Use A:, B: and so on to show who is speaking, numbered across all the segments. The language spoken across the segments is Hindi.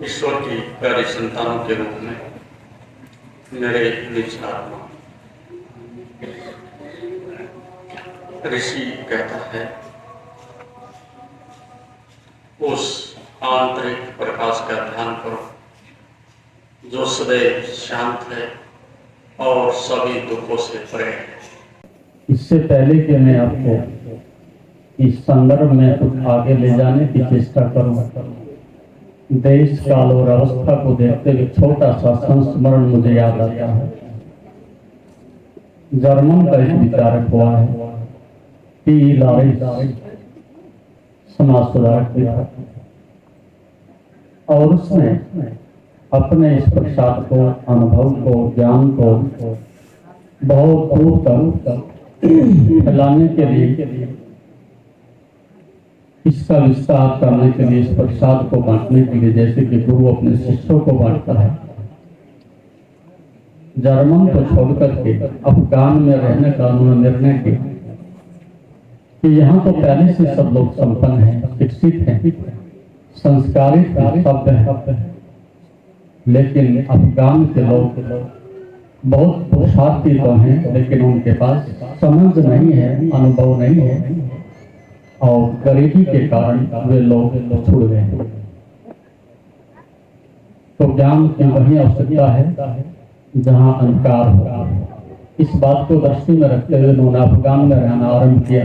A: ईश्वर की प्यारी संतानों के रूप में मेरे निज आत्मा ऋषि कहता है, उस आंतरिक प्रकाश का ध्यान करो जो सदैव शांत है और सभी दुखों से परे है।
B: इससे पहले कि मैं आपको इस संदर्भ में कुछ आगे ले जाने की चेष्टा करूं, देश काल और अवस्था को देखते हुए छोटा सा संस्मरण मुझे याद आता है। जर्मन का एक विचारक हुआ है, टी लॉरेंस, समाज सुधारक भी था, और उसने अपने इस प्रसाद को, अनुभव को, ज्ञान को बहुत दूर तक फैलाने के लिए, इसका विस्तार करने के लिए, इस प्रसाद को बांटने के लिए, जैसे कि गुरु अपने शिष्यों को बांटता है, जर्मन को छोड़कर के अफगान में रहने का उन्होंने निर्णय किया कि यहाँ तो पहले से सब लोग संपन्न हैं, शिक्षित हैं, संस्कारित हैं, सभ्य हैं, लेकिन अफगान के लोग बहुत पुरुषार्थी तो हैं, लेकिन उनके पास समझ नहीं है, अनुभव नहीं है, और गरीबी के कारण वे लोग छुड़ गए। तो ज्ञान की वही आवश्यकता है जहाँ अंधकार हो। इस बात को दृष्टि में रखते हुए उन्होंने अफगान में रहना आरंभ किया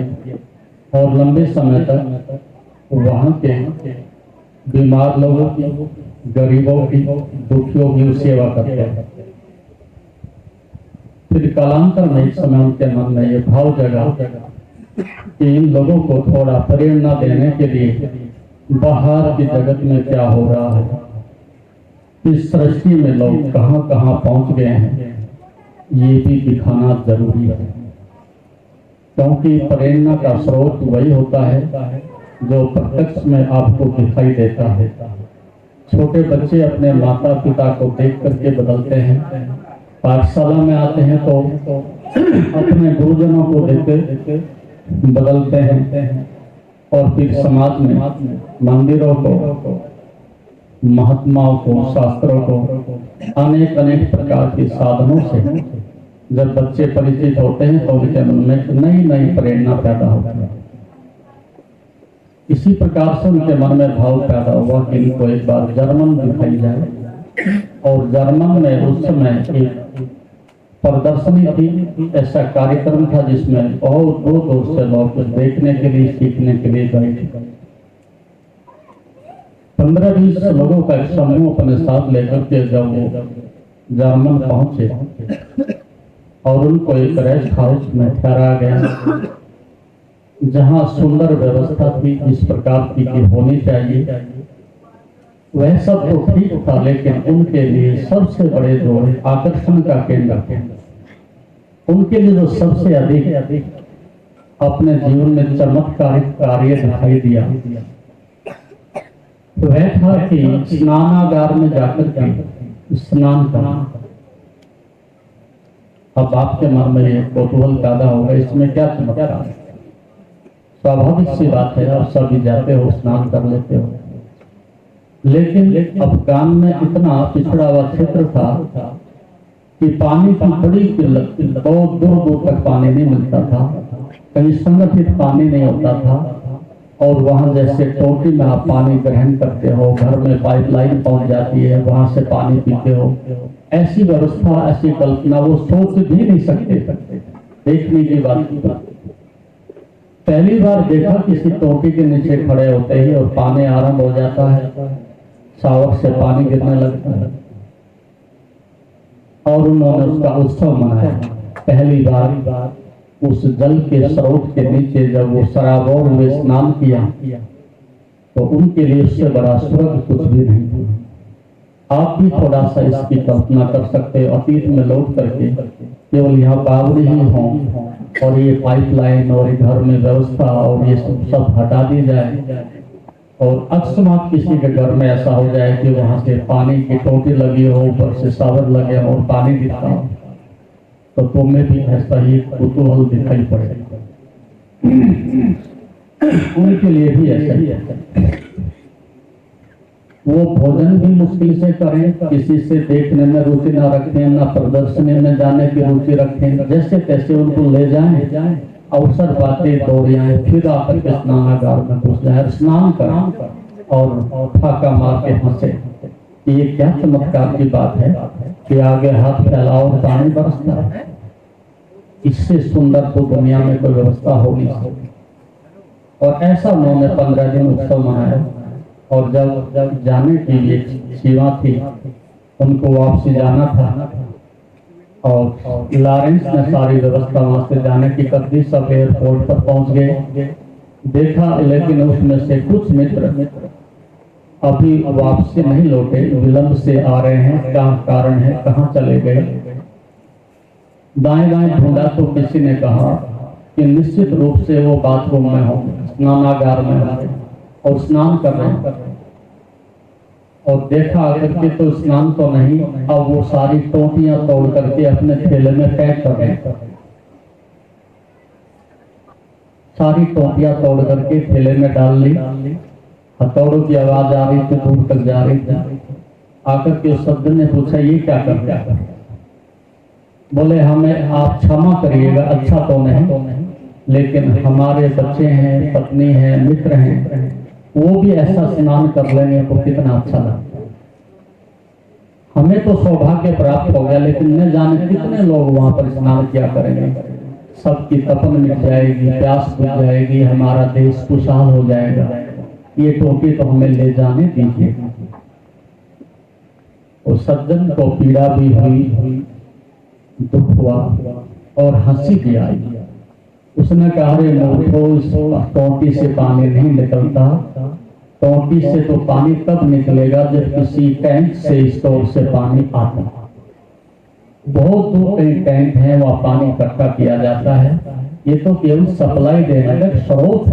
B: और लंबे समय तक वहाँ के बीमार लोगों की, गरीबों की, दुखियों की सेवा करते हैं। फिर कालांतर में एक समय उनके मन में ये भाव जगा कि इन लोगों को थोड़ा प्रेरणा देने के लिए बाहर की जगत में क्या हो रहा है, इस सृष्टि में लोग कहाँ कहाँ पहुंच गए हैं, ये भी दिखाना जरूरी है। क्योंकि प्रेरणा का स्रोत वही होता है जो प्रत्यक्ष में आपको दिखाई देता है। छोटे बच्चे अपने माता पिता को देख करके बदलते हैं, पाठशाला में आते हैं तो अपने गुरुजनों को देखते बदलते हैं, और फिर समाज में मंदिरों को, महात्माओं को, शास्त्रों को, अनेक अनेक प्रकार के साधनों से जब बच्चे परिचित होते हैं तो उनके मन में नई नई प्रेरणा पैदा होती है। इसी प्रकार से उनके मन में भाव पैदा हुआ कि इनको एक बार जर्मन दिखाई जाए, और जर्मन में उस समय एक प्रदर्शनी थी, ऐसा कार्यक्रम था जिसमें बहुत दूर दूर से लोग देखने के लिए, सीखने के लिए गए थे। 15-20 लोगों का एक समूह अपने साथ लेकर के जब वो जर्मन पहुंचे और उनको एक रेस्ट हाउस में ठहरा गया, जहां सुंदर व्यवस्था थी, जिस प्रकार की होनी चाहिए, वह सब तो ठीक था, लेकिन उनके लिए सबसे बड़े जो आकर्षण का केंद्र, उनके लिए जो सबसे अधिक अपने जीवन में चमत्कारिक कार्य दिखाई दिया, वह था कि स्नानागार में जाकर के स्नान करना। अब आपके मन में ये कौतूहल पैदा होगा, इसमें क्या चमत्कार है? स्वाभाविक सी बात है, आप सभी जाते हो, स्नान कर लेते हो, लेकिन अफगान में इतना पिछड़ा हुआ क्षेत्र था कि पानी की बड़ी किल्लत, बहुत दूर दूर तक पानी नहीं मिलता था, कहीं संगठित पानी नहीं होता था, और वहां जैसे टोटी में आप पानी ग्रहण करते हो, घर में पाइपलाइन पहुंच जाती है, वहां से पानी पीते हो, ऐसी व्यवस्था, ऐसी कल्पना वो सोच भी नहीं सकते। देखने की बात, पहली बार देखा किसी टोटी के नीचे खड़े होते ही और पानी आरंभ हो जाता है, शावर से पानी गिरने लगता है, और उन्होंने उसका उत्सव मनाया। पहली बार उस जल के स्रोत के नीचे जब वो सराबोर हुए स्नान किया तो उनके लिए उससे बड़ा स्वर्ग कुछ भी नहीं था। आप भी थोड़ा सा इसकी कल्पना कर सकते हो, अतीत में लौट करके केवल यहाँ बावड़ी ही हों और ये पाइपलाइन और घर में व्यवस्था और ये सब हटा दी जाए, और अकस्मात किसी के घर में ऐसा हो जाए कि वहां से पानी की टोटी लगी हो, ऊपर से शावर लगे हो और पानी गिरता हो, तो तुम्हें भी ऐसा ही कुतूहल दिखाई पड़ेगा। उनके लिए भी ऐसा ही है। वो भोजन भी मुश्किल से करें, किसी से देखने में रुचि ना रखें, ना प्रदर्शनी में जाने की रुचि रखें, जैसे तैसे उनको ले जाएं, अवसर पाते दौड़ आए, फिर आकर के स्नानागार में घुस जाए, स्नान करें और फाका मार के हंसे। ये क्या चमत्कार की बात है कि आगे हाथ फैलाओ और पानी बरसता है। इससे सुंदर तो दुनिया में कोई व्यवस्था होगी। और ऐसा उन्होंने 15 दिन उत्सव मनाया। और जब जाने के लिए सीमा थी, उनको वापसी जाना था, और लॉरेंस ने सारी व्यवस्था वहां से जाने की कर दी। सब एयरपोर्ट पर पहुंच गए। देखा लेकिन उसमें से कुछ मित्र अभी वापसी नहीं लौटे, विलंब से आ रहे हैं। क्या कारण है, कहाँ चले गए? दाएं बाएं ढूंढा तो किसी ने कहा कि निश्चित रूप से वो बाथरूम में होंगे, स्नानागार में होंगे और स्नान कर रहे हैं। और देखा आकर के तो स्नान तो नहीं, अब वो सारी टोटियां तोड़ करके अपने थैले में पैक कर रहे हैं। सारी टोटियां तोड़ करके थैले में डाल ली। हथौड़ों की आवाज आ रही थी, दूर तक जा रही थी। आकर के उस सज्जन ने पूछा, ये क्या कर रहे हैं? बोले, हमें आप क्षमा करिएगा, अच्छा तो नहीं, लेकिन हमारे बच्चे हैं, पत्नी है, मित्र हैं, वो भी ऐसा स्नान कर लेंगे तो कितना अच्छा लगता। हमें तो सौभाग्य प्राप्त हो गया, लेकिन न जाने कितने लोग वहां पर स्नान किया करेंगे। सबकी तपन मिट जाएगी, प्यास बुझ जाएगी, हमारा देश खुशहाल हो जाएगा। ये टोपी तो हमें ले जाने दीजिए। उस सज्जन को पीड़ा भी हुई, दुख हुआ और हंसी भी आई। उसने कहा, रे मूर्खों, इस टोटी से पानी नहीं निकलता। टोटी से तो पानी तब निकलेगा जब किसी टैंक से, स्टोर से पानी आता। बहुत दूर कई टैंक है, वहां पानी इकट्ठा किया जाता है। ये तो केवल सप्लाई देने का स्रोत।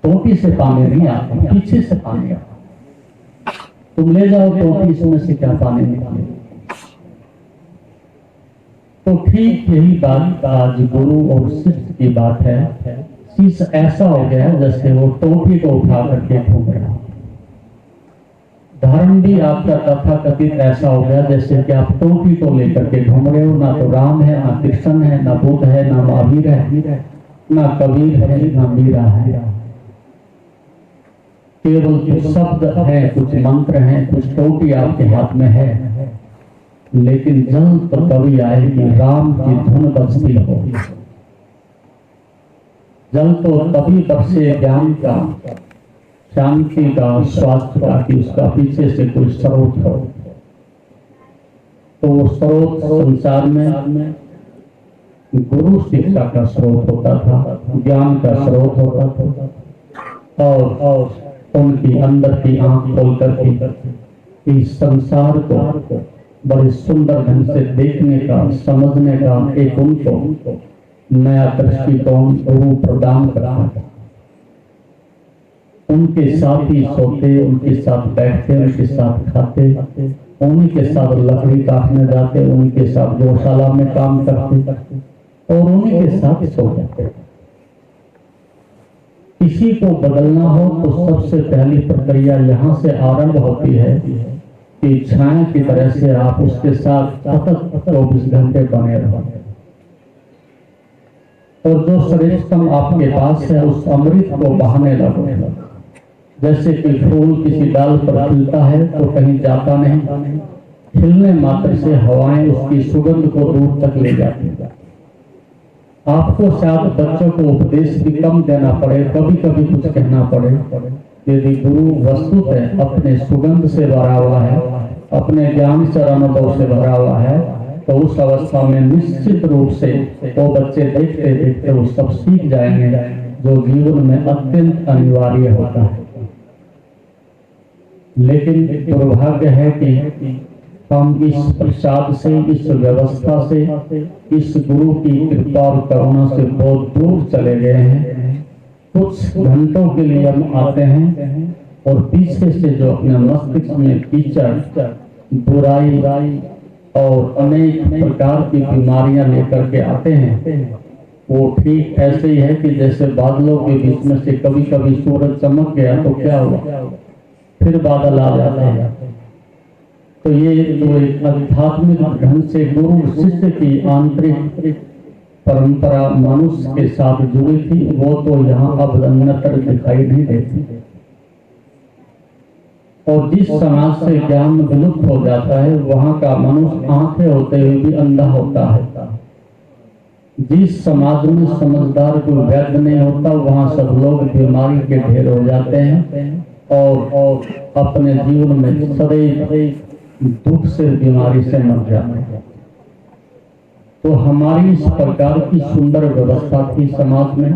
B: टोटी से पानी नहीं आता, पीछे से पानी आता। तुम ले जाओ टोटी, इसमें से क्या पानी निकलेगा? तो ठीक यही बात आज गुरु और शिष्य की बात है। शिष्य ऐसा हो गया जैसे वो टोटी को उठा करके घूम रहा। धर्म भी आपका तथाकथित ऐसा हो गया जैसे कि आप टोटी को लेकर के घूम रहे हो। ना तो राम है, ना कृष्ण है, ना बुद्ध है, ना महावीर है, ना कबीर है, ना मीरा है। केवल कुछ शब्द हैं, कुछ मंत्र हैं, कुछ टोटी आपके हाथ में है। लेकिन जल तो कभी आएगी राम की धुन बजती हो। जल तो तभी बरसे ज्ञान का, शांति का, स्वास्थ्य का, कि उसका पीछे से कोई स्रोत हो। तो वो स्रोत संसार में गुरु शिक्षा का स्रोत होता था, ज्ञान का स्रोत होता था। और उनकी अंदर की आंख खोल करके इस संसार को बड़े सुंदर ढंग से देखने का, समझने का एक उनको नया दृष्टिकोण गुरु प्रदान करा। उनके साथ ही सोते, उनके साथ बैठते, उनके साथ खाते, उन्हीं के साथ लकड़ी काटने जाते, उनके साथ गौशाला में काम करते और उन्हीं के साथ सो जाते। किसी को बदलना हो तो सबसे पहली प्रक्रिया यहाँ से आरंभ होती है कि छाया की तरह से आप उसके साथ सतत 24 घंटे बने रहो। और जो श्रेष्ठतम आपके पास है उस अमृत को बहाने लगो। जैसे कि फूल किसी डाल पर खिलता है तो कहीं जाता नहीं, खिलने मात्र से हवाएं उसकी सुगंध को दूर तक ले जाती है। आपको शायद बच्चों को उपदेश भी कम देना पड़े, कभी कभी कुछ कहना पड़े। यदि गुरु वस्तुतः अपने सुगंध से भरा हुआ है, अपने ज्ञान से, अनुभव से भरा हुआ है, तो उस अवस्था में निश्चित रूप से वो बच्चे देखते देखते वो सब सीख जाएंगे जो जीवन में अत्यंत अनिवार्य होता है। लेकिन दुर्भाग्य है कि हम इस प्रसाद से, इस व्यवस्था से, इस गुरु की कृपा और करुणा से बहुत दूर चले गए हैं। कुछ घंटों के लिए हम आते हैं और पीछे से जो अपने मस्तिष्क में कीचड़, बुराई और अनेक प्रकार की बीमारियां लेकर के आते हैं, वो ठीक ऐसे ही है कि जैसे बादलों के बीच में से कभी कभी सूरज चमक गया तो क्या हुआ, फिर बादल आ जाते हैं। तो ये जो एक आध्यात्मिक ढंग से गुरु शिष्य की आंतरिक परंपरा मनुष्य के साथ जुड़ी थी, वो तो यहाँ अब अन्यत्र दिखाई नहीं देती। और जिस समाज से ज्ञान विलुप्त हो जाता है वहाँ का मनुष्य आंखें होते हुए भी अंधा होता है। जिस समाज में समझदार कोई वैद्य नहीं होता वहाँ सब लोग बीमारी के ढेर हो जाते हैं और अपने जीवन में सदैव दुख से बीमारी से मर जाते हैं। तो हमारी इस प्रकार की सुंदर व्यवस्था थी समाज में।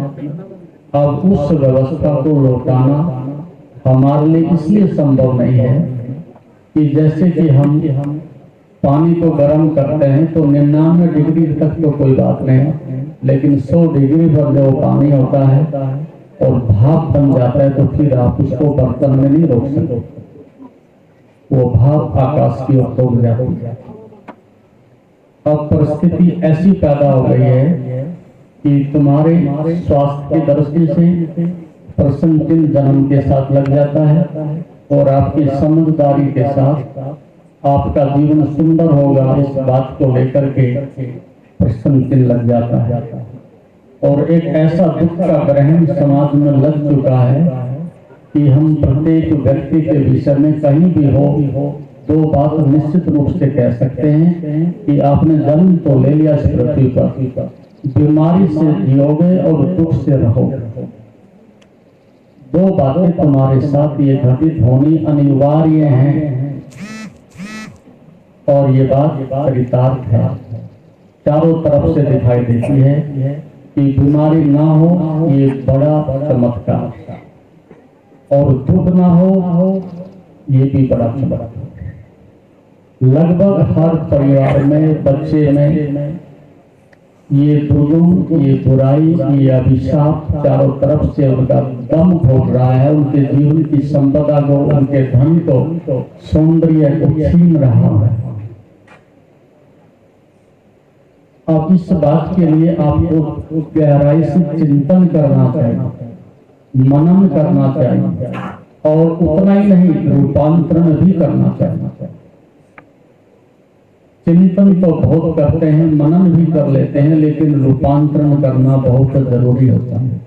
B: अब उस व्यवस्था को लौटाना हमारे लिए इसलिए संभव नहीं है कि जैसे कि हम पानी को गर्म करते हैं तो 99 डिग्री तक तो कोई बात नहीं, लेकिन 100 डिग्री पर जो पानी होता है और भाप बन जाता है तो फिर आप उसको बर्तन में नहीं रोक सकते, वो भाप आकाश की ओर उड़ जाती है। अब परिस्थिति ऐसी पैदा हो गई है कि तुम्हारे स्वास्थ्य की दृष्टि से प्रश्न चिन्ह जन्म के साथ लग जाता है और आपकी समझदारी के साथ आपका जीवन सुंदर होगा इस बात को लेकर के प्रश्न चिन्ह लग जाता है। और एक ऐसा दुख का ग्रहण समाज में लग चुका है कि हम प्रत्येक व्यक्ति के विषय में कहीं भी हो दो बात निश्चित रूप से कह सकते हैं कि आपने जन्म तो ले लिया इस पृथ्वी पर, बीमारी से जियोगे और दुख से रहोगे। दो बातें तुम्हारे साथ ये घटित होनी अनिवार्य हैं और ये बात चरितार्थ है, चारों तरफ से दिखाई देती है कि बीमारी ना हो ये बड़ा चमत्कार और दुख ना हो ये भी बड़ा चमत्कार। लगभग हर परिवार में बच्चे में ये दुर्गुण, ये बुराई, ये अभिशाप चारों तरफ से उनका दम घोट रहा है, उनके जीवन की संपदा को, उनके धन को, सौंदर्य को छीन रहा है। अब इस बात के लिए आपको गहराई से चिंतन करना चाहिए, मनन करना चाहिए और उतना ही नहीं रूपांतरण भी करना चाहिए। चिंतन तो बहुत करते हैं, मनन भी कर लेते हैं, लेकिन रूपांतरण करना बहुत जरूरी होता है।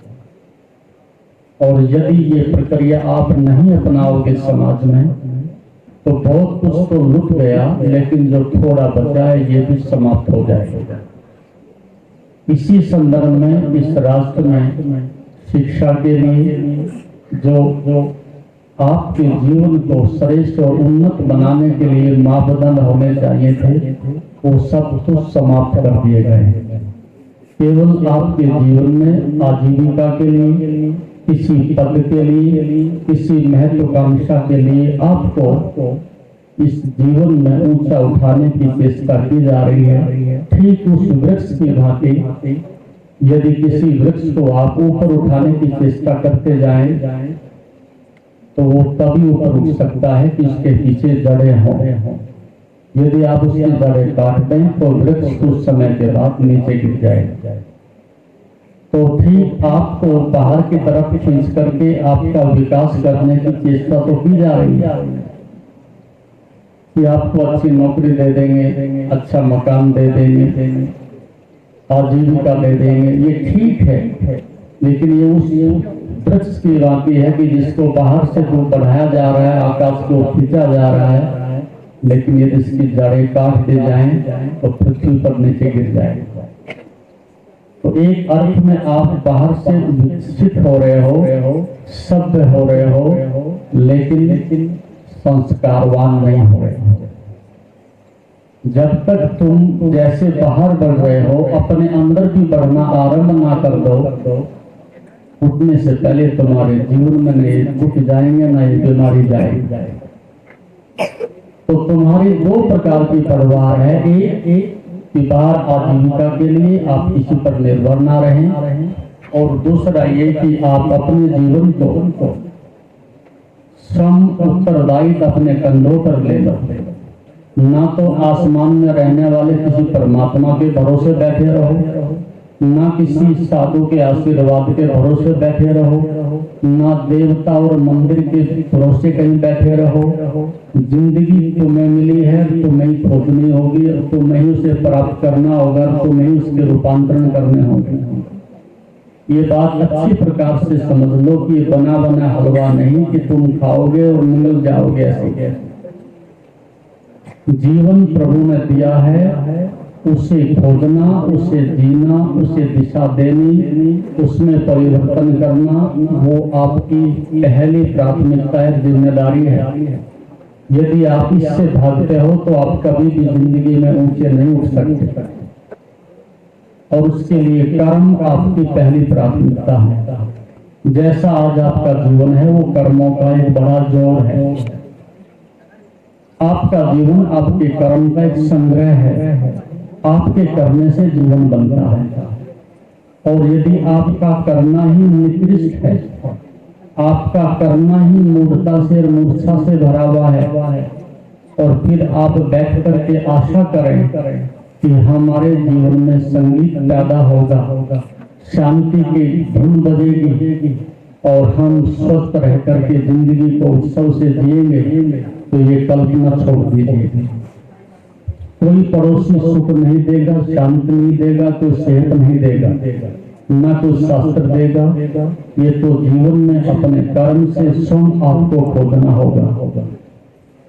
B: और यदि ये प्रक्रिया आप नहीं अपनाओगे समाज में तो बहुत कुछ तो लुट गया, लेकिन जो थोड़ा बचा है ये भी समाप्त हो जाएगा। इसी संदर्भ में इस राष्ट्र में शिक्षा के लिए जो आपके जीवन को श्रेष्ठ और उन्नत बनाने के लिए मापदंड होने चाहिए थे, वो सब कुछ समाप्त कर दिए गए। केवल आपके जीवन में आजीविका के लिए, किसी पद के लिए, किसी महत्वाकांक्षा के लिए आपको इस जीवन में ऊंचा उठाने की चेष्टा की जा रही है। ठीक उस वृक्ष की भांति यदि किसी वृक्ष को आप ऊपर उठाने की चेष्टा करते जाएं तो वो तभी ऊपर उठ सकता है कि उसके पीछे जड़ें हों। यदि आप उसकी जड़ें काट दें तो वृक्ष कुछ समय के बाद नीचे गिर जाएगा। तो ठीक आपको बाहर की तरफ खींच करके आपका विकास करने की चेष्टा तो की जा रही है कि आपको अच्छी नौकरी दे देंगे, अच्छा मकान दे देंगे, आजीविका दे देंगे, ये ठीक है। लेकिन ये उस वृक्ष की बात है कि जिसको बाहर से जो बढ़ाया जा रहा है, आकाश को खींचा जा रहा है, लेकिन यदि इसकी जड़ें काट दी जाएं तो पृथ्वी पर नीचे गिर जाएगा। तो एक अर्थ में आप बाहर से विकसित हो रहे हो, सभ्य हो रहे हो, लेकिन संस्कारवान नहीं हो रहे हो। जब तक तुम जैसे बाहर बढ़ रहे हो अपने अंदर भी बढ़ना आरंभ ना कर दो, उठने से पहले तुम्हारे जीवन में नहीं दुख जाएंगे ना ये बीमारी जाएगी। तो तुम्हारी दो प्रकार की परवाह है, एक कि बाहर आजीविका के लिए आप किसी पर निर्भर ना रहें, और दूसरा ये कि आप अपने जीवन को श्रम उत्तरदायित्व अपने कंधों पर ले लो। ना तो आसमान में रहने वाले किसी परमात्मा के भरोसे बैठे रहो, ना किसी साधु के आशीर्वाद के भरोसे बैठे रहो, ना देवता और मंदिर के भरोसे कहीं बैठे रहो। जिंदगी तुम्हें मिली है, तुम्हें ही खोजनी होगी और तुम्हें ही उसे प्राप्त करना होगा, तुम्हें ही उसके रूपांतरण करने होंगे। ये बात अच्छी प्रकार से समझ लो कि बना बना हलवा नहीं कि तुम खाओगे और निकल जाओगे। ऐसे जीवन प्रभु ने दिया है, उसे खोजना, उसे जीना, उसे दिशा देनी, उसमें परिवर्तन करना, वो आपकी पहली प्राथमिकता है, जिम्मेदारी है। यदि आप इससे भागते हो तो आप कभी भी जिंदगी में ऊंचे नहीं उठ सकते और उसके लिए कर्म आपकी पहली प्राथमिकता है। जैसा आज आपका जीवन है वो कर्मों का एक बड़ा जोड़ है। आपका जीवन आपके कर्म का एक संग्रह है। आपके करने से जीवन बनता है और यदि आपका करना ही निकृष्ट है, आपका करना ही मूर्खता से और मूर्छा से भरा हुआ है और फिर आप बैठ करके आशा करें कि हमारे जीवन में संगीत पैदा होगा, शांति की धुन बजेगी और हम स्वस्थ रह करके जिंदगी को उत्सव से जिएंगे, तो ये कल्पना छोड़ दीजिए। कोई पड़ोसी सुख नहीं देगा, शांति नहीं देगा, कोई सेहत नहीं देगा, न कोई शास्त्र देगा। ये तो जीवन में अपने कर्म से स्वयं आपको खोजना होगा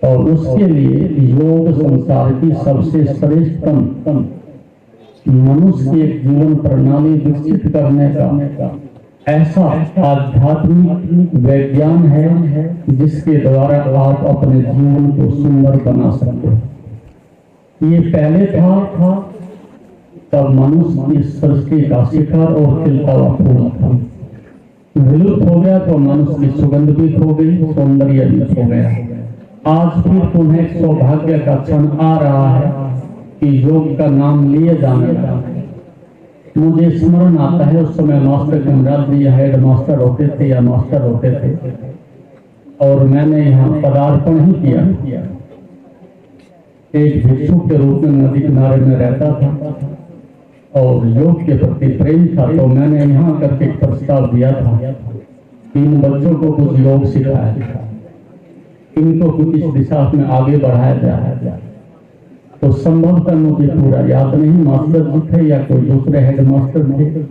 B: और उसके लिए योग संसार की सबसे श्रेष्ठतम मनुष्य की एक जीवन प्रणाली विकसित करने का ऐसा आध्यात्मिक वैज्ञान है जिसके द्वारा आप अपने जीवन को सुंदर बना सकते हो। ये पहले था तब मनुष्य की सृष्टि का शिखर और खिलता हुआ फूल था। विलुप्त हो गया तो मनुष्य की सुगंध भी खो गई, सौंदर्य भी खो गया। आज फिर पुनः एक सौभाग्य का क्षण आ रहा है कि योग का नाम लिए जाने लगा। मुझे स्मरण आता है उस समय मास्टर कमराज जी हेड मास्टर होते थे या मास्टर होते थे और मैंने यहाँ पदार्पण ही किया। एक भिक्षु के रूप में नदी किनारे में रहता था और योग के प्रति प्रेम था, तो मैंने यहाँ करके एक प्रस्ताव दिया था, इन बच्चों को कुछ योग सिखाया, इनको कुछ इस दिशा में आगे बढ़ाया जाए। तो संभवतः मुझे पूरा याद नहीं, मास्टर जी थे या कोई दूसरे हेड मास्टर थे,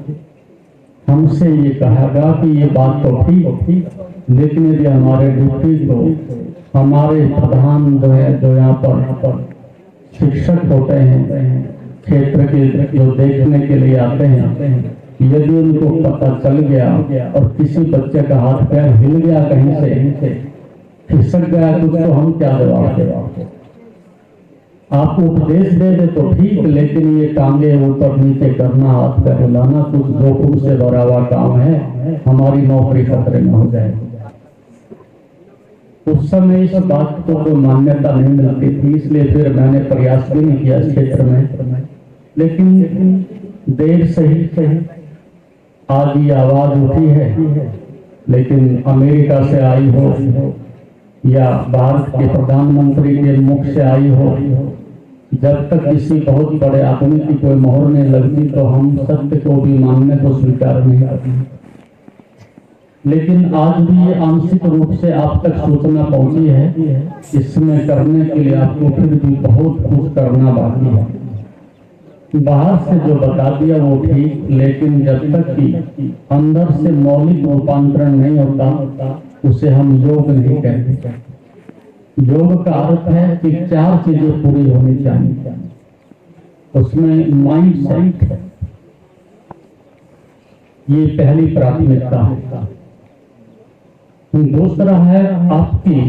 B: हमसे ये कहा गया कि ये बात तो ठीक, लेकिन यदि हमारे ड्यूटी को हमारे प्रधान जो है, जो यहाँ पर शिक्षक होते हैं क्षेत्र के, जो देखने के लिए आते हैं, यदि उनको पता चल गया और किसी बच्चे का हाथ पैर हिल गया, कहीं से खिसक गया कुछ, तो हम क्या जवाब दें? आप उपदेश दे दे तो ठीक, लेकिन ये टांगे ऊपर नीचे करना, हाथ पैर हिलाना, कुछ जोखिम से भरा हुआ काम है, हमारी नौकरी खतरे में हो जाएगी। उस समय इस बात को कोई मान्यता नहीं मिलती थी, इसलिए फिर मैंने प्रयास भी नहीं किया इस क्षेत्र में। लेकिन देर सही आज ये आवाज उठी है, लेकिन अमेरिका से आई हो या भारत के प्रधानमंत्री के मुख से आई हो, जब तक किसी बहुत बड़े आदमी की कोई मोहर नहीं लगती तो हम सत्य को भी मानने को स्वीकार नहीं करते। लेकिन आज भी ये आंशिक रूप से आप तक सूचना पहुंची है, इसमें करने के लिए आपको फिर भी बहुत कुछ करना बाकी है। बाहर से जो बता दिया वो ठीक, लेकिन जब तक कि अंदर से मौलिक रूपांतरण नहीं होता उसे हम योग नहीं कहते। योग का अर्थ है कि 4 चीजें पूरी होनी चाहिए। उसमें माइंड सेट है, ये पहली प्राथमिकता है। दूसरा है आपकी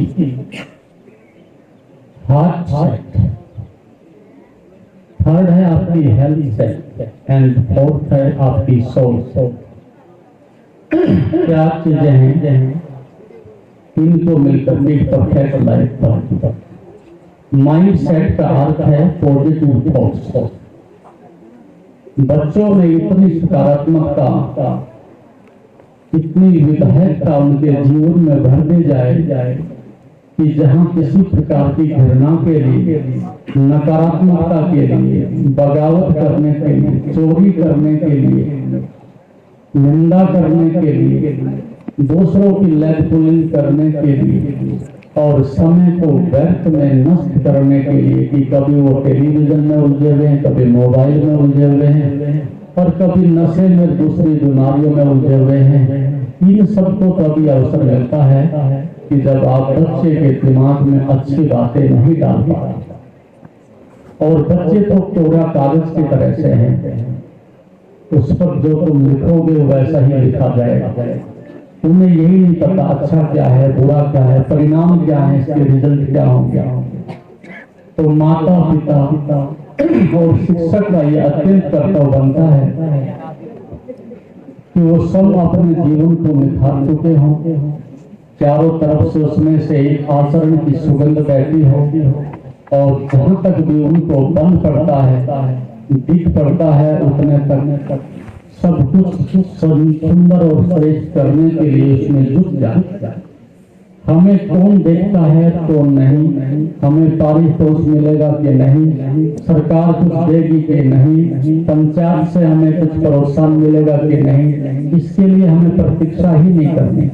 B: हार्ट सेट, थर्ड है आपकी हेल्थ सेट एंड फोर्थ है आपकी सोल सेट। 4 चीजें हैं, इनको मिलकर एक परफेक्ट लाइफ पाती। माइंड सेट का अर्थ है पॉजिटिव थॉट्स। बच्चों में इतनी सकारात्मकता, इतनी विधायकता उनके जीवन में भर दी जाए कि जहाँ किसी प्रकार की घृणा के लिए, नकारात्मकता के लिए, बगावत करने के लिए, चोरी करने के लिए, निंदा करने के लिए दूसरों की लेग पुलिंग करने के लिए और समय को व्यर्थ में नष्ट करने के लिए कि कभी वो टेलीविजन में उलझे हुए हैं, कभी मोबाइल में उलझे हुए हैं और कभी नशे में, दूसरी बीमारियों में उलझे हुए हैं। इन सबको तभी अवसर मिलता है कि जब आप बच्चे के दिमाग में अच्छी बातें नहीं डाल पाते। और बच्चे तो कोरा कागज की तरह से हैं, उस पर जो तुम लिखोगे वैसा ही लिखा जाएगा। तुम्हें यही नहीं पता अच्छा क्या है, बुरा क्या है, परिणाम क्या है, इसके रिजल्ट क्या होंगे। तो माता पिता और शिक्षक का ये अत्यंत कर्तव्य बनता है कि वो सब अपने जीवन को निखार चुके हों, चारों तरफ से उसमें से एक आचरण की सुगंध बहती हो, और जहां तक भी उनको बन पड़ता है, दिख पड़ता है, उतने तक सब कुछ सुंदर और श्रेष्ठ करने के लिए उसमें जुट जाए। हमें कौन देखता है तो नहीं, हमें पारितोष मिलेगा कि नहीं, सरकार कुछ देगी कि नहीं, पंचायत से हमें कुछ प्रोत्साहन मिलेगा कि नहीं, इसके लिए हमें प्रतीक्षा ही नहीं करनी।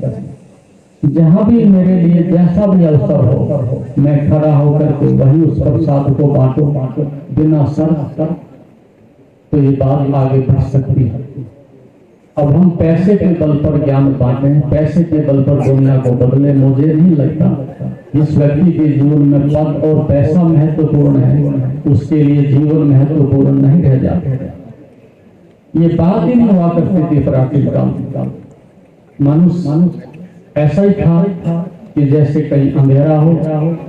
B: जहां भी मेरे लिए जैसा भी अवसर हो, मैं खड़ा होकर के वही उस प्रसाद को बांटो बिना शर्त, तो ये बात आगे बढ़ सकती है। अब हम पैसे के बल पर ज्ञान बांटे, पैसे के बल पर दुनिया को बदले, मुझे नहीं लगता जिस व्यक्ति के जीवन में पद और पैसा महत्वपूर्ण है, उसके लिए जीवन महत्वपूर्ण नहीं रह जाता। ये बात ही नहीं हुआ करती थी प्राचीन काल में। मनुष्य ऐसा ही था कि जैसे कहीं अंधेरा हो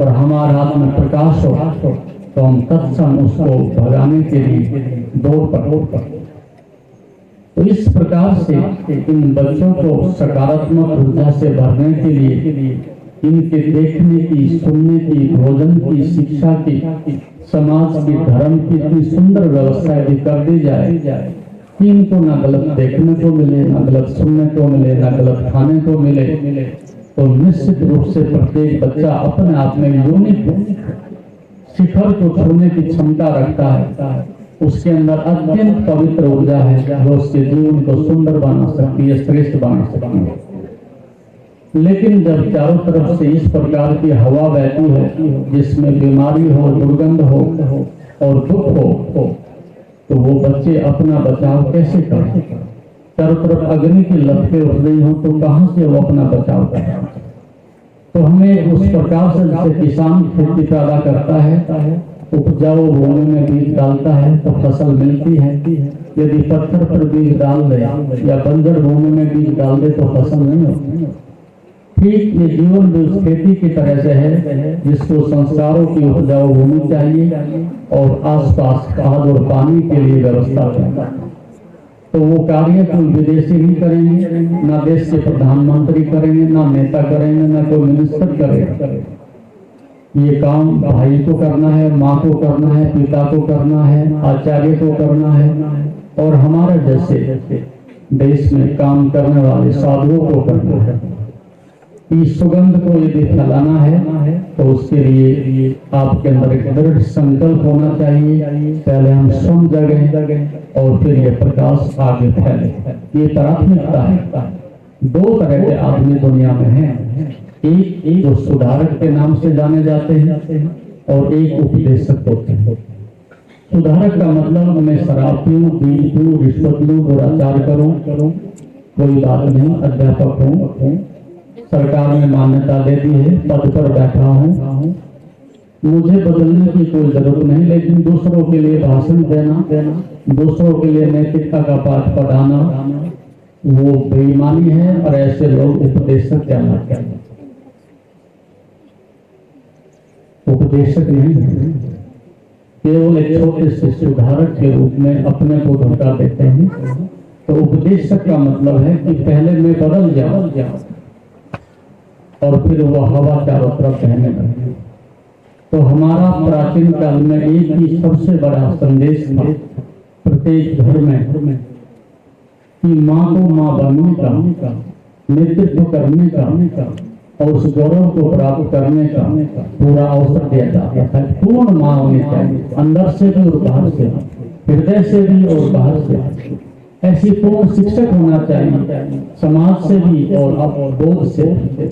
B: और हमारे हाथ में प्रकाश हो तो हम तत्क्षण उसको भगाने के लिए दौड़ पड़ते। तो इस प्रकार से इन बच्चों को सकारात्मक ऊर्जा से भरने के लिए इनके देखने की, सुनने की, भोजन की, शिक्षा की, समाज की, धर्म की इतनी सुंदर व्यवस्था यदि कर दी जाए कि इनको ना गलत देखने को मिले, ना गलत सुनने को मिले, ना गलत खाने को मिले, तो निश्चित रूप से प्रत्येक बच्चा अपने आप में यूनिक शिखर को छूने की क्षमता रखता है। उसके अंदर अत्यंत पवित्र ऊर्जा है जो उसके जीवन को सुंदर बना सकती है, श्रेष्ठ बना सकती है। लेकिन जब चारों तरफ से इस प्रकार की हवा बहती है जिसमें बीमारी हो, दुर्गंध हो और दुख हो, तो वो बच्चे अपना बचाव कैसे करें? चारों तरफ अग्नि की लपटें उठ रही हो तो कहां से वो अपना बचाव करें? तो हमें उस प्रकार से जैसे किसान खेती पैदा करता है, उपजाऊ भूमि में बीज डालता है तो फसल मिलती है। यदि पत्थर पर बीज डाल दे या बंजर भूमि में बीज डाल दे तो फसल नहीं होती। ठीक ये जीवन भी उस खेती की तरह से है जिसको संस्कारों की उपजाऊ भूमि चाहिए और आसपास खाद और पानी के लिए व्यवस्था चाहिए। तो वो कार्य कोई विदेशी नहीं करेंगे, ना देश के प्रधानमंत्री करेंगे, ना नेता करेंगे, ना कोई मिनिस्टर करेगा। ये काम भाई को करना है, माँ को करना है, पिता को करना है, आचार्य को करना है और हमारे जैसे देश में काम करने वाले साधुओं को करना है। इस सुगंध को यदि फैलाना है तो उसके लिए आपके अंदर एक दृढ़ संकल्प होना चाहिए। पहले हम स्वयं जगें और फिर ये प्रकाश आगे फैले। ये प्राथमिकता है। दो तरह के आदमी दुनिया में हैं, एक जो सुधारक के नाम से जाने जाते हैं और एक उपदेशक होते हैं। सुधारक का मतलब मैं शराब पीऊं, बीड़ी पीऊं, रिश्वत लूं, दुराचार करूं, कोई बात नहीं, अध्यापक हूं, सरकार ने मान्यता दे दी है, पद पर बैठा हूं, मुझे बदलने की कोई जरूरत नहीं, लेकिन दूसरों के लिए भाषण देना, दूसरों के लिए नैतिकता का पाठ पढ़ाना वो बेईमानी है और ऐसे लोग उपदेशक कहलाते हैं। उपदेशक नहीं है, केवल एक छोटे से सुधारक के रूप में अपने को धोखा देते हैं। तो उपदेशक का मतलब है कि पहले मैं बदल जाऊं और फिर वो हवा चारों तरफ बहने लगे। तो हमारा प्राचीन काल में एक ही सबसे बड़ा संदेश था प्रत्येक घर में कि माँ को माँ बनने का, नेतृत्व करने का और उस गौरव को प्राप्त करने का पूरा अवसर दिया जाता था। पूर्ण माँ होनी चाहिए, अंदर से भी और बाहर से, हृदय से भी और बाहर से। ऐसी पूर्ण शिक्षक होना चाहिए, समाज से भी और बोध से भी।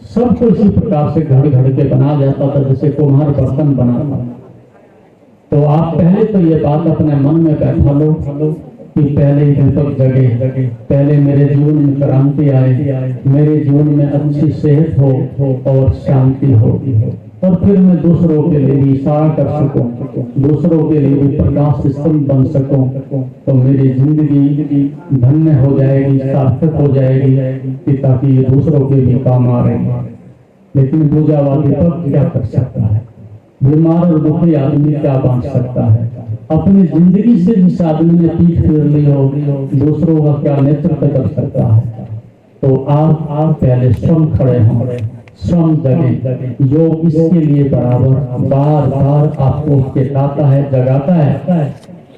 B: सबको इसी प्रकार से घड़ घड़ के बना जाता था जैसे कुम्हार बर्तन बनाता। तो आप पहले तो ये बात अपने मन में बैठा लो कि पहले दीपक जगे, पहले मेरे जीवन में क्रांति आए, मेरे जीवन में अच्छी सेहत हो और शांति हो, और फिर मैं दूसरों के लिए भी इशारा कर सकूं, दूसरों के लिए भी प्रकाश स्तंभ बन सकूं, तो मेरी जिंदगी धन्य हो जाएगी, सार्थक हो जाएगी, कि ताकि ये दूसरों के भी काम आ रहे हैं। लेकिन बुझा हुआ दीपक क्या कर सकता है? बीमार और दुखी आदमी क्या बांट सकता है? अपनी जिंदगी से जिस आदमी ने पीठ फेर ली हो, दूसरों का क्या नेतृत्व कर सकता है? तो आप पहले स्वयं खड़े हों, स्वयं जगे। योग इसके लिए बराबर बार बार आपको चेताता है, जगाता है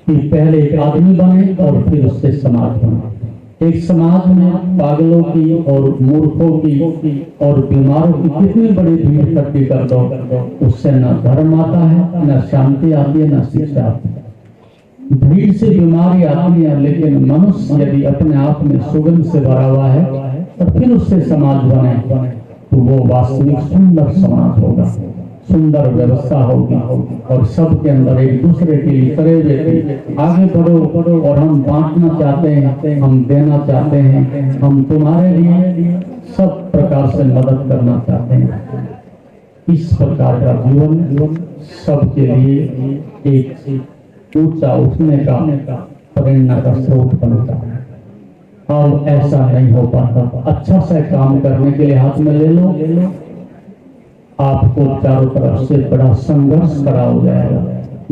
B: कि पहले एक आदमी बने और फिर उससे समाज बने। एक समाज में पागलों की और मूर्खों की और बीमारों की कितनी बड़ी भीड़ इकट्ठी कर दो, उससे न धर्म आता है, न शांति आती है, न शिक्षा आती है। भीड़ से बीमारी आती है, लेकिन मनुष्य यदि अपने आप में सुगंध से भरा हुआ है तो फिर उससे समाज बने, तो वो वास्तविक सुंदर समाज होगा, सुंदर व्यवस्था होगी, और सबके अंदर एक दूसरे के लिए करे आगे बढ़ो, और हम बांटना चाहते हैं, हम देना चाहते हैं, हम तुम्हारे लिए सब प्रकार से मदद करना चाहते हैं। इस प्रकार का जीवन सबके लिए एक ऊंचा उठने का प्रेरणा का स्रोत बनता है। और ऐसा नहीं हो पाता। अच्छा सा काम करने के लिए हाथ में ले लो, आपको चारों तरफ से बड़ा संघर्ष खड़ा हो जाएगा,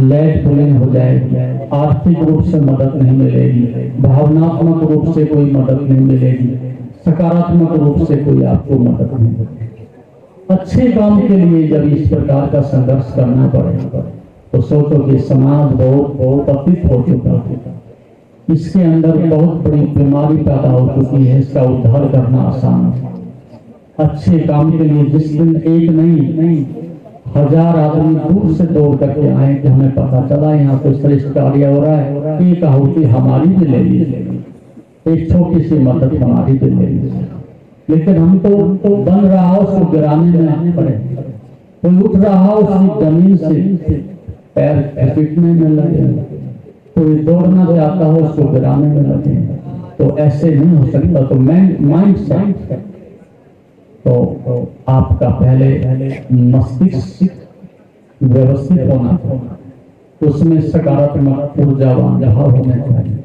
B: लैट पुलिंग हो जाएगी, आर्थिक रूप से मदद नहीं मिलेगी, भावनात्मक रूप से कोई मदद नहीं मिलेगी, सकारात्मक रूप से कोई आपको मदद नहीं मिलेगी। अच्छे काम के लिए जब इस प्रकार का संघर्ष करना पड़ेगा तो सोचो कि समाज बहुत पतित हो चुका है, इसके अंदर बहुत बड़ी बीमारी पैदा हो चुकी है, इसका उद्धार करना आसान है। अच्छे काम के लिए जिस दिन एक नहीं 1000 आदमी दूर से दौड़ करके आए कि हमें पता चला यहाँ तो श्रेष्ठ कार्य हो रहा है, एक आहुति हमारी भी ले ली, एक छोटी सी मदद हमारी भी ले ली, लेकिन हम तो बन रहा हो उसको गिराने में आने पड़े, कोई उठ रहा हो उसकी जमीन से पैर घसीटने में लगे, कोई दौड़ना चाहता हो उसको गिराने में लगे, तो ऐसे नहीं हो सकता। तो माइंड सेट तो आपका पहले मस्तिष्क व्यवस्थित होना, उसमें सकारात्मक ऊर्जावान भाव होने चाहिए,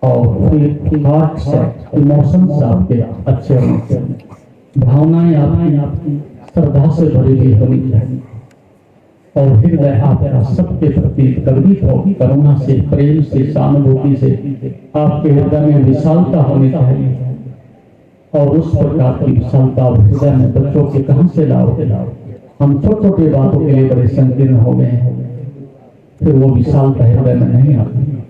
B: और फिर हार्ट सेट इमोशंस आपके अच्छे होने चाहिए, भावनाएं आपकी श्रद्धा से भरी हुई होनी चाहिए, और हृदय आपका सबके प्रति गर्वित हो, करुणा से, प्रेम से, सहानुभूति से आपके हृदय में विशालता होनी चाहिए। और उस प्रकार की विशालता हृदय में बच्चों के कहां से लाओगे? हम छोटे छोटे बातों के लिए बड़े संकीर्ण हो गए हैं, फिर वो विशालता हृदय में नहीं आती।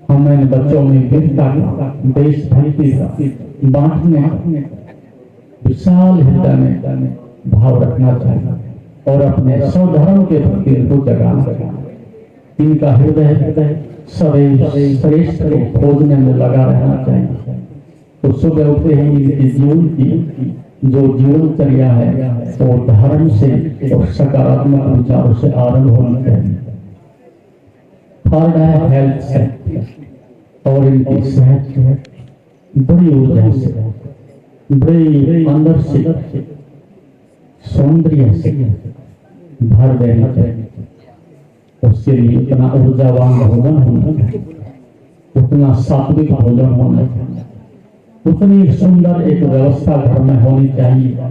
B: हमें इन बच्चों में वीरता का, देशभक्ति का, बांटने का विशाल हृदय में भाव रखना चाहिए, और अपने स्वधर्म के प्रति इनको जगाना चाहिए। इनका हृदय सदैव श्रेष्ठ को खोजने में लगा रहना चाहिए। तो सुबह उठते ही इनके जीवन की जो जीवनचर्या है वो धर्म से और सकारात्मक विचारों से आरंभ होनी चाहिए। थर्ड है हेल्थ सेट, और इनकी सेहत बड़ी ऊर्जा से, बड़ी अंदर से सौंदर्य से भर देना चाहिए। उसके लिए इतना ऊर्जावान भोजन होना चाहिए, उतना सात्विक भोजन होना चाहिए, उतनी सुंदर एक व्यवस्था घर में होनी चाहिए।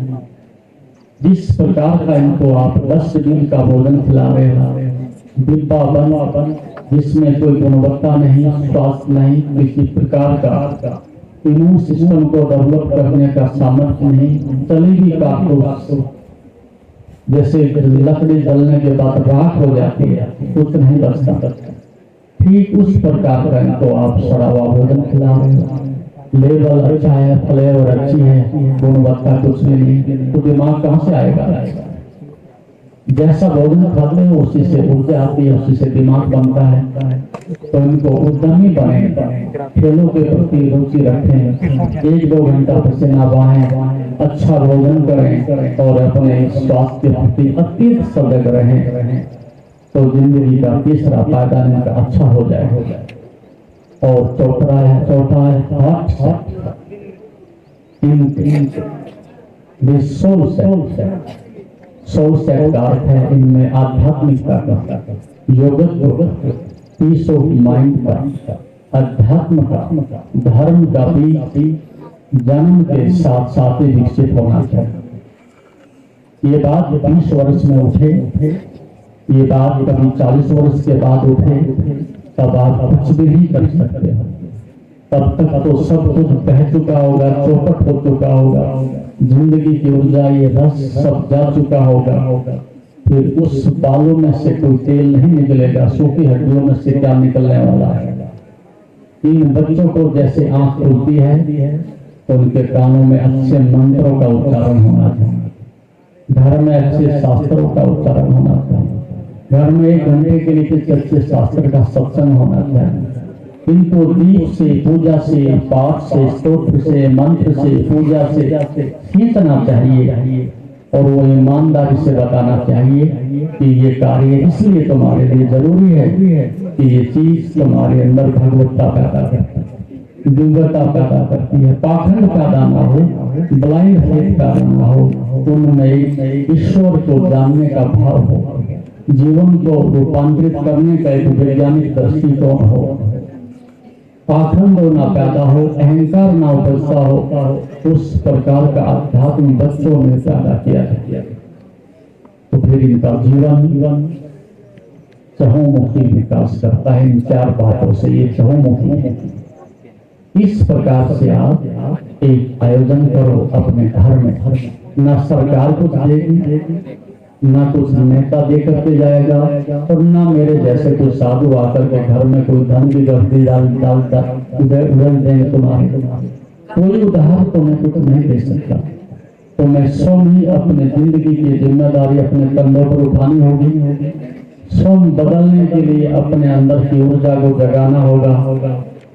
B: जिस प्रकार का इनको आप 10 दिन का भोजन खिला रहे हैं, डिब्बा बन जिसमें कोई गुणवत्ता नहीं, स्वास्थ्य नहीं, किसी प्रकार का इम्यून सिस्टम को डेवलप करने का सामर्थ्य नहीं, चलेगी कारतूस जैसे लकड़ी जलने के बाद राख हो जाती है, कुछ नहीं बचता, ठीक उस प्रकार का इनको आप सड़ा हुआ भोजन खिला रहे हो। लेवल अच्छा है, फ्लेवर अच्छी है, गुणवत्ता कुछ भी नहीं, तो दिमाग कहाँ से आएगा? जैसा भोजन खाते हैं उसी से ऊर्जा आती है, उसी से दिमाग बनता है। तो इनको उद्यमी बने, खेलों के प्रति रुचि रखें, 1-2 घंटा पसीना बहाएं, अच्छा भोजन करें और अपने स्वास्थ्य के प्रति अत्यंत सजग रहें, तो जिंदगी का तीसरा पायदान इनका अच्छा हो जाए। और चौथा है हार्ट सोल सेट का अर्थ है इनमें आध्यात्मिकता का, योगत्व, पीस ऑफ माइंड का, अध्यात्म का, धर्म का भी जन्म के साथ साथ ही विकसित होना चाहिए। ये बात 20 वर्ष में उठे, ये बात कभी 40 वर्ष के बाद उठे, तब आप कुछ भी नहीं कर सकते हो। तब तक तो सब कुछ बह चुका होगा, चौपट हो चुका होगा, जिंदगी की ऊर्जा, ये रस सब जा चुका होगा। फिर उस बालों में से कोई तेल नहीं निकलेगा, सूखी हड्डियों में से क्या निकलने वाला है। इन बच्चों को जैसे आंख खुलती है तो उनके कानों में अच्छे मंत्रों का उच्चारण होना चाहिए, घर में अच्छे शास्त्रों का उच्चारण होना चाहिए, घर में 1 घंटे के लिए अच्छे शास्त्र का सत्संग होना चाहिए। इनको दीप से, पूजा से, पाठ से, स्तोत्र से, मंत्र से, पूजा से सींचना चाहिए और वो ईमानदारी से बताना चाहिए कि ये कार्य इसलिए तुम्हारे लिए जरूरी है कि ये चीज तुम्हारे अंदर भगवत्ता पैदा करती है, दिव्यता पैदा करती है, पाखंड पैदा ना हो, ब्लाइंड फेथ पैदा ना हो, उनमें ईश्वर को जानने का भाव हो, जीवन को रूपांतरित करने का एक वैज्ञानिक दृष्टिकोण हो, पाखंड ना पैदा हो, अहंकार ना उपजता हो, उस प्रकार का अध्यात्म बच्चों में पैदा किया जाए तो फिर इनका जीवन चहुमुखी विकास करता है। इन 4 बातों से ये चहुमुखी। इस प्रकार से आप एक आयोजन करो अपने घर में, ना सरकार कुछ देगी, ना कुछ नेता दे करके जाएगा और ना मेरे जैसे कोई साधु आकर के घर में कोई धन की गठरी डालता उड़ल देंगे तुम्हारे। कोई उधार तुम्हें कुछ नहीं दे सकता, तो मैं स्वयं ही अपने जिंदगी की जिम्मेदारी अपने कंधों पर उठानी होगी, स्वयं बदलने के लिए अपने अंदर की ऊर्जा को जगाना होगा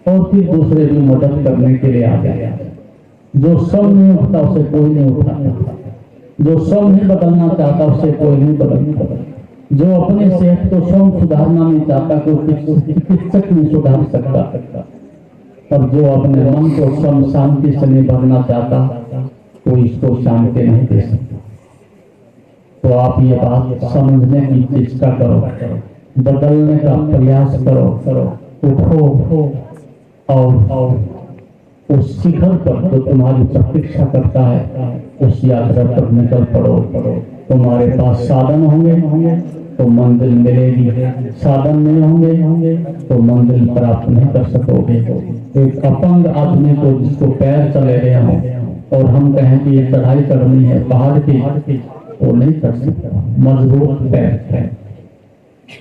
B: और फिर दूसरे भी मदद करने के लिए आ जाएगा। जो स्वयं नहीं उठता उसे कोई नहीं उठाता, जो स्वयं नहीं बदलना चाहता उसे कोई नहीं बदलता, जो अपने सेहत को स्वयं सुधारना नहीं चाहता कोई चिकित्सक नहीं सुधार सकता, और जो अपने मन को स्वयं शांति से नहीं भरना चाहता कोई इसको शांति नहीं दे सकता। तो आप ये बात समझने की चेष्टा करो, बदलने का प्रयास करो, उठो और उस शिखर पर जो तुम्हारी प्रतीक्षा करता है उस यात्रा पर निकल पड़ो। तुम्हारे पास साधन होंगे तो मंजिल मिलेगी, साधन नहीं होंगे तो मंजिल प्राप्त नहीं कर सकोगे। एक अपंग आदमी को जिसको पैर चले रहे हों और हम कहें कि ये चढ़ाई करनी है पहाड़ की, वो नहीं कर सकता, मजबूत पैर है।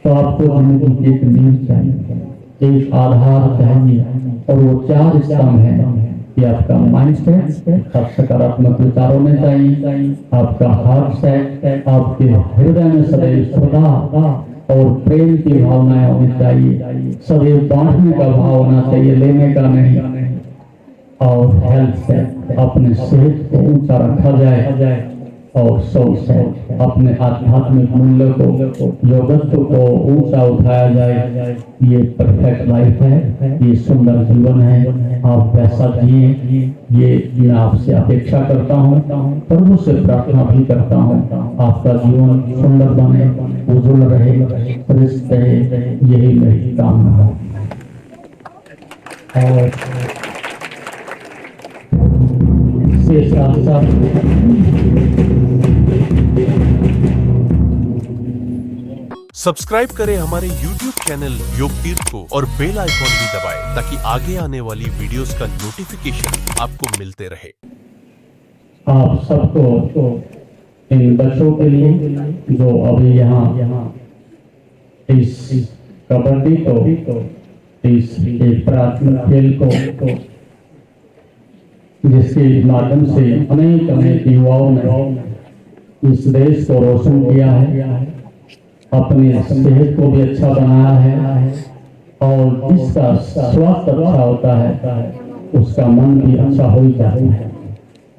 B: तो आपको जिंदगी की एक नींव चाहिए, एक आधार चाहिए और वो 4 स्तंभ है कि आपका माइंड सेट, आप सकारात्मक विचार होने चाहिए, आपका हार्ट सेट, आपके हृदय में सदैव श्रद्धा और प्रेम की भावनाएं होनी चाहिए, सदैव बांटने का भाव होना चाहिए, लेने का नहीं। और हेल्थ सेट, अपने सेहत को ऊंचा रखा जाए और सोल सेट, अपने आध्यात्मिक मूल्य को, योगत्व को ऊंचा उठाया जाए। ये परफेक्ट लाइफ है, ये सुंदर जीवन है, आप वैसा जिए, ये मैं आपसे अपेक्षा करता हूँ, प्रभु से प्रार्थना भी करता हूँ आपका जीवन सुंदर बने, उज्जवल रहे, रिश्ते रहे, यही मेरी कामना है। और इसके साथ साथ
C: सब्सक्राइब करें हमारे YouTube चैनल योग तीर्थ को और बेल आइकॉन भी दबाएं ताकि आगे आने वाली वीडियोस का नोटिफिकेशन आपको मिलते रहे।
B: आप सबको इन बच्चों के लिए जो अभी यहाँ इस कबड्डी को, इस प्राथमिक खेल को जिसके माध्यम से अनेक युवाओं ने इस देश को रोशन किया है, अपनी सेहत को भी अच्छा बनाया है, और जिसका स्वास्थ्य अच्छा होता है उसका मन भी अच्छा हो ही जाता है।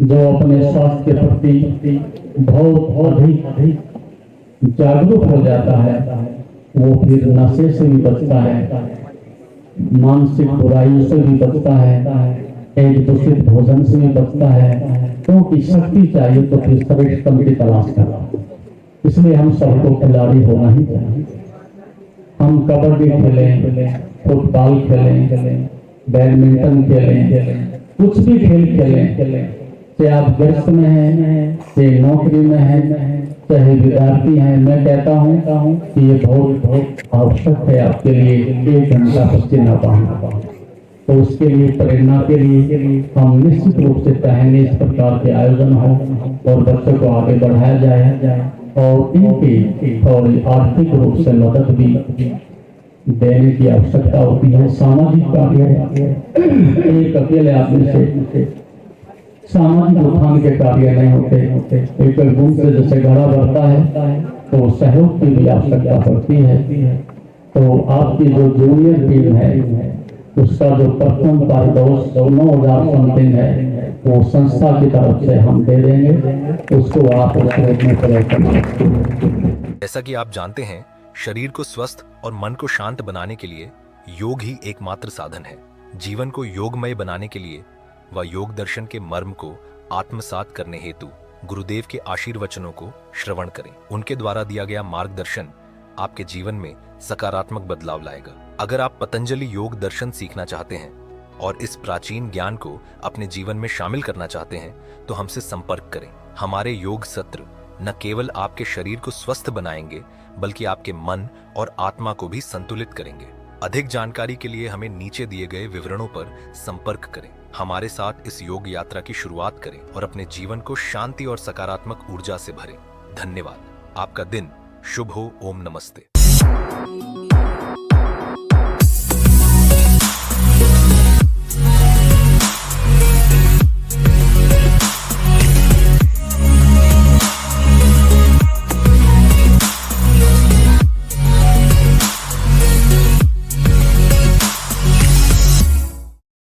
B: जो अपने स्वास्थ्य के प्रति बहुत अधिक जागरूक हो जाता है वो फिर नशे से भी बचता है, मानसिक बुराइयों से भी बचता है, एक दूषित भोजन से भी बचता है, क्योंकि शक्ति चाहिए तो फिर श्रेष्ठतम की तलाश करता है। इसलिए हम सबको खिलाड़ी होना ही चाहिए। हम कबड्डी खेलें, फुटबॉल खेलें, बैडमिंटन खेलें, कुछ भी खेल खेलें, चाहे आप व्यस्त में हैं, चाहे नौकरी में हैं, चाहे विद्यार्थी हैं, मैं कहता हूँ कि ये बहुत आवश्यक है आपके लिए 1 घंटा पसीना बहाना। तो उसके लिए प्रेरणा के लिए हम निश्चित रूप से चाहेंगे इस प्रकार के आयोजन हो और बच्चों को आगे बढ़ाया जाए और इनकी थोड़ी आर्थिक रूप से मदद भी देने की आवश्यकता होती है। सामाजिक कार्य एक अकेले आदमी से सामाजिक उत्थान के कार्य नहीं होते। एक गुण से जैसे घड़ा बढ़ता है तो सहयोग की भी आवश्यकता पड़ती है। तो आपकी जो जूनियर टीम है उसका जो प्रथम पारितोष 9,000 समथिंग है वो संस्था की तरफ से हम दे देंगे, उसको आप उस रूप में प्रयोग करें।
D: जैसा कि आप जानते हैं, शरीर को स्वस्थ और मन को शांत बनाने के लिए योग ही एकमात्र साधन है। जीवन को योगमय बनाने के लिए व योग दर्शन के मर्म को आत्मसात करने हेतु गुरुदेव के आशीर्वचनों को श्रवण करें। उनके द्वारा दिया गया मार्गदर्शन आपके जीवन में सकारात्मक बदलाव लाएगा। अगर आप पतंजलि योग दर्शन सीखना चाहते हैं और इस प्राचीन ज्ञान को अपने जीवन में शामिल करना चाहते हैं तो हमसे संपर्क करें। हमारे योग सत्र न केवल आपके शरीर को स्वस्थ बनाएंगे बल्कि आपके मन और आत्मा को भी संतुलित करेंगे। अधिक जानकारी के लिए हमें नीचे दिए गए विवरणों पर संपर्क करें। हमारे साथ इस योग यात्रा की शुरुआत करें और अपने जीवन को शांति और सकारात्मक ऊर्जा से भरें। धन्यवाद। आपका दिन शुभ हो। ओम नमस्ते।